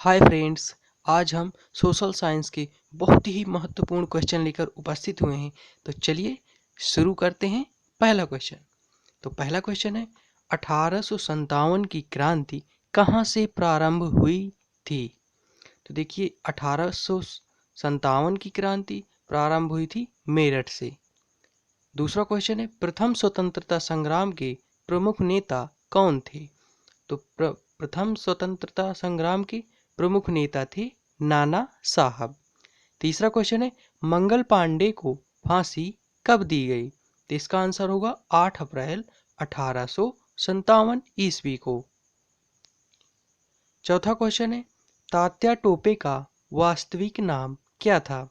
Hi friends. आज हम social science के बहुत ही महत्वपूर्ण क्वेश्चन लेकर उपस्थित हुए हैं। तो चलिए शुरू करते हैं। पहला क्वेश्चन। तो पहला क्वेश्चन है 1857 की क्रांति कहाँ से प्रारंभ हुई थी। तो देखिए 1857 की क्रांति प्रारंभ हुई थी मेरठ से। दूसरा क्वेश्चन है प्रथम स्वतंत्रता संग्राम के प्रमुख नेता कौन थे। तो प्रथम स्वतंत्रता संग्राम के प्रमुख नेता थे नाना साहब। तीसरा क्वेश्चन है मंगल पांडे को फांसी कब दी गई। तो इसका आंसर होगा 8 अप्रैल 1857 ईस्वी को। चौथा क्वेश्चन है तात्या टोपे का वास्तविक नाम क्या था।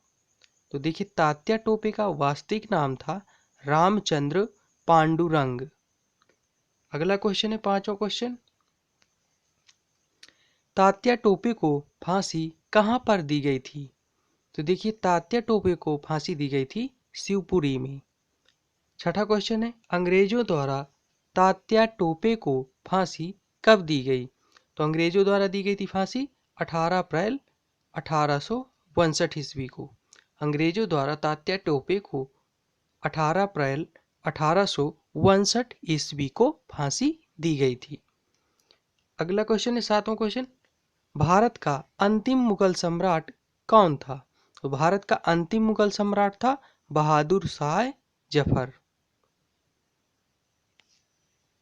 तो देखिए तात्या टोपे का वास्तविक नाम था रामचंद्र पांडुरंग। अगला क्वेश्चन है पांचवा क्वेश्चन। तात्या टोपे को फांसी कहाँ पर दी गई थी। तो देखिए तात्या टोपे को फांसी दी गई थी शिवपुरी में। छठा क्वेश्चन है अंग्रेजों द्वारा तात्या टोपे को फांसी कब दी गई। तो अंग्रेजों द्वारा दी गई थी फांसी 18 अप्रैल 1862 ईस्वी को। अंग्रेजों द्वारा तात्या टोपे को 18 अप्रैल 1862 ईस्वी को फांसी दी गई थी। अगला क्वेश्चन है सातवां क्वेश्चन। भारत का अंतिम मुगल सम्राट कौन था। तो भारत का अंतिम मुगल सम्राट था बहादुर शाह जफर।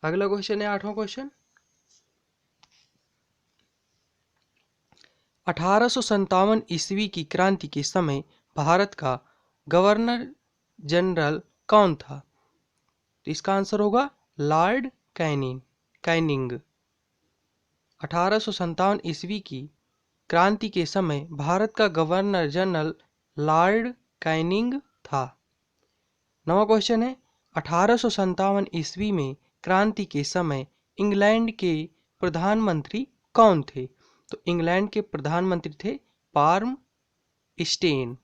अगला क्वेश्चन है आठवां क्वेश्चन। 1857 ईस्वी की क्रांति के समय भारत का गवर्नर जनरल कौन था। तो इसका आंसर होगा लॉर्ड कैनिंग। 1857 ईस्वी की क्रांति के समय भारत का गवर्नर जनरल लॉर्ड कैनिंग था। नवा क्वेश्चन है 1857 ईस्वी में क्रांति के समय इंग्लैंड के प्रधानमंत्री कौन थे। तो इंग्लैंड के प्रधानमंत्री थे पार्म स्टेन।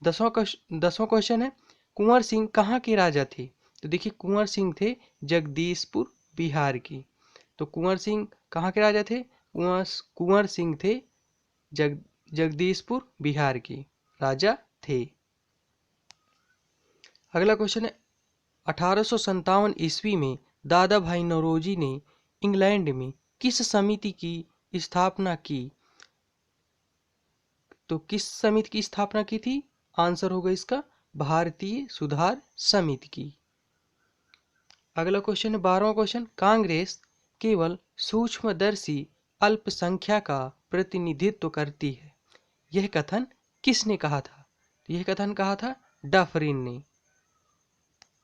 दसवां क्वेश्चन है कुंवर सिंह कहाँ के राजा थे। तो देखिए कुंवर सिंह थे जगदीशपुर बिहार की। तो कुंवर सिंह कहाँ के राजा थे। कुंवर सिंह थे जगदीशपुर बिहार के राजा थे। अगला क्वेश्चन है 1857 ईस्वी में दादा भाई नौरोजी ने इंग्लैंड में किस समिति की स्थापना की। तो किस समिति की स्थापना की थी। आंसर होगा इसका भारतीय सुधार समिति की। अगला क्वेश्चन है 12वां क्वेश्चन। कांग्रेस केवल सूक्ष्मदर्शी अल्पसंख्या का प्रतिनिधित्व करती है, यह कथन किसने कहा था। यह कथन कहा था डफरिन ने।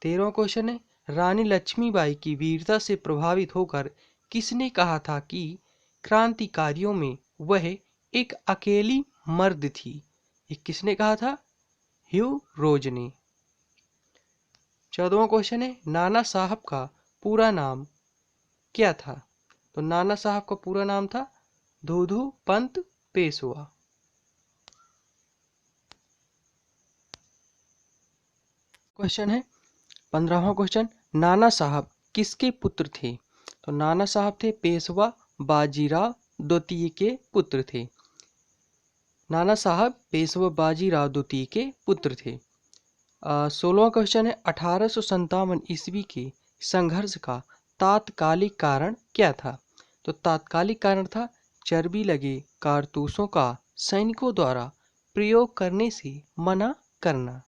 13वां क्वेश्चन है रानी लक्ष्मीबाई की वीरता से प्रभावित होकर किसने कहा था कि क्रांतिकारियों में वह एक अकेली मर्द थी। ये किसने कहा था। ह्यू रोज ने। 14वां क्वेश्चन है नाना साहब का पूरा नाम क्या था। तो नाना साहब का पूरा नाम था धूधू पंत पेशवा। क्वेश्चन है 15वां क्वेश्चन नाना साहब किसके पुत्र थे। तो नाना साहब थे पेशवा बाजीराव द्वितीय के पुत्र थे। नाना साहब पेशवा बाजीराव द्वितीय के पुत्र थे। 16वां क्वेश्चन है 1857 ईस्वी के संघर्ष का तात्कालिक कारण क्या था। तो तात्कालिक कारण था चर्बी लगे कारतूसों का सैनिकों द्वारा प्रयोग करने से मना करना।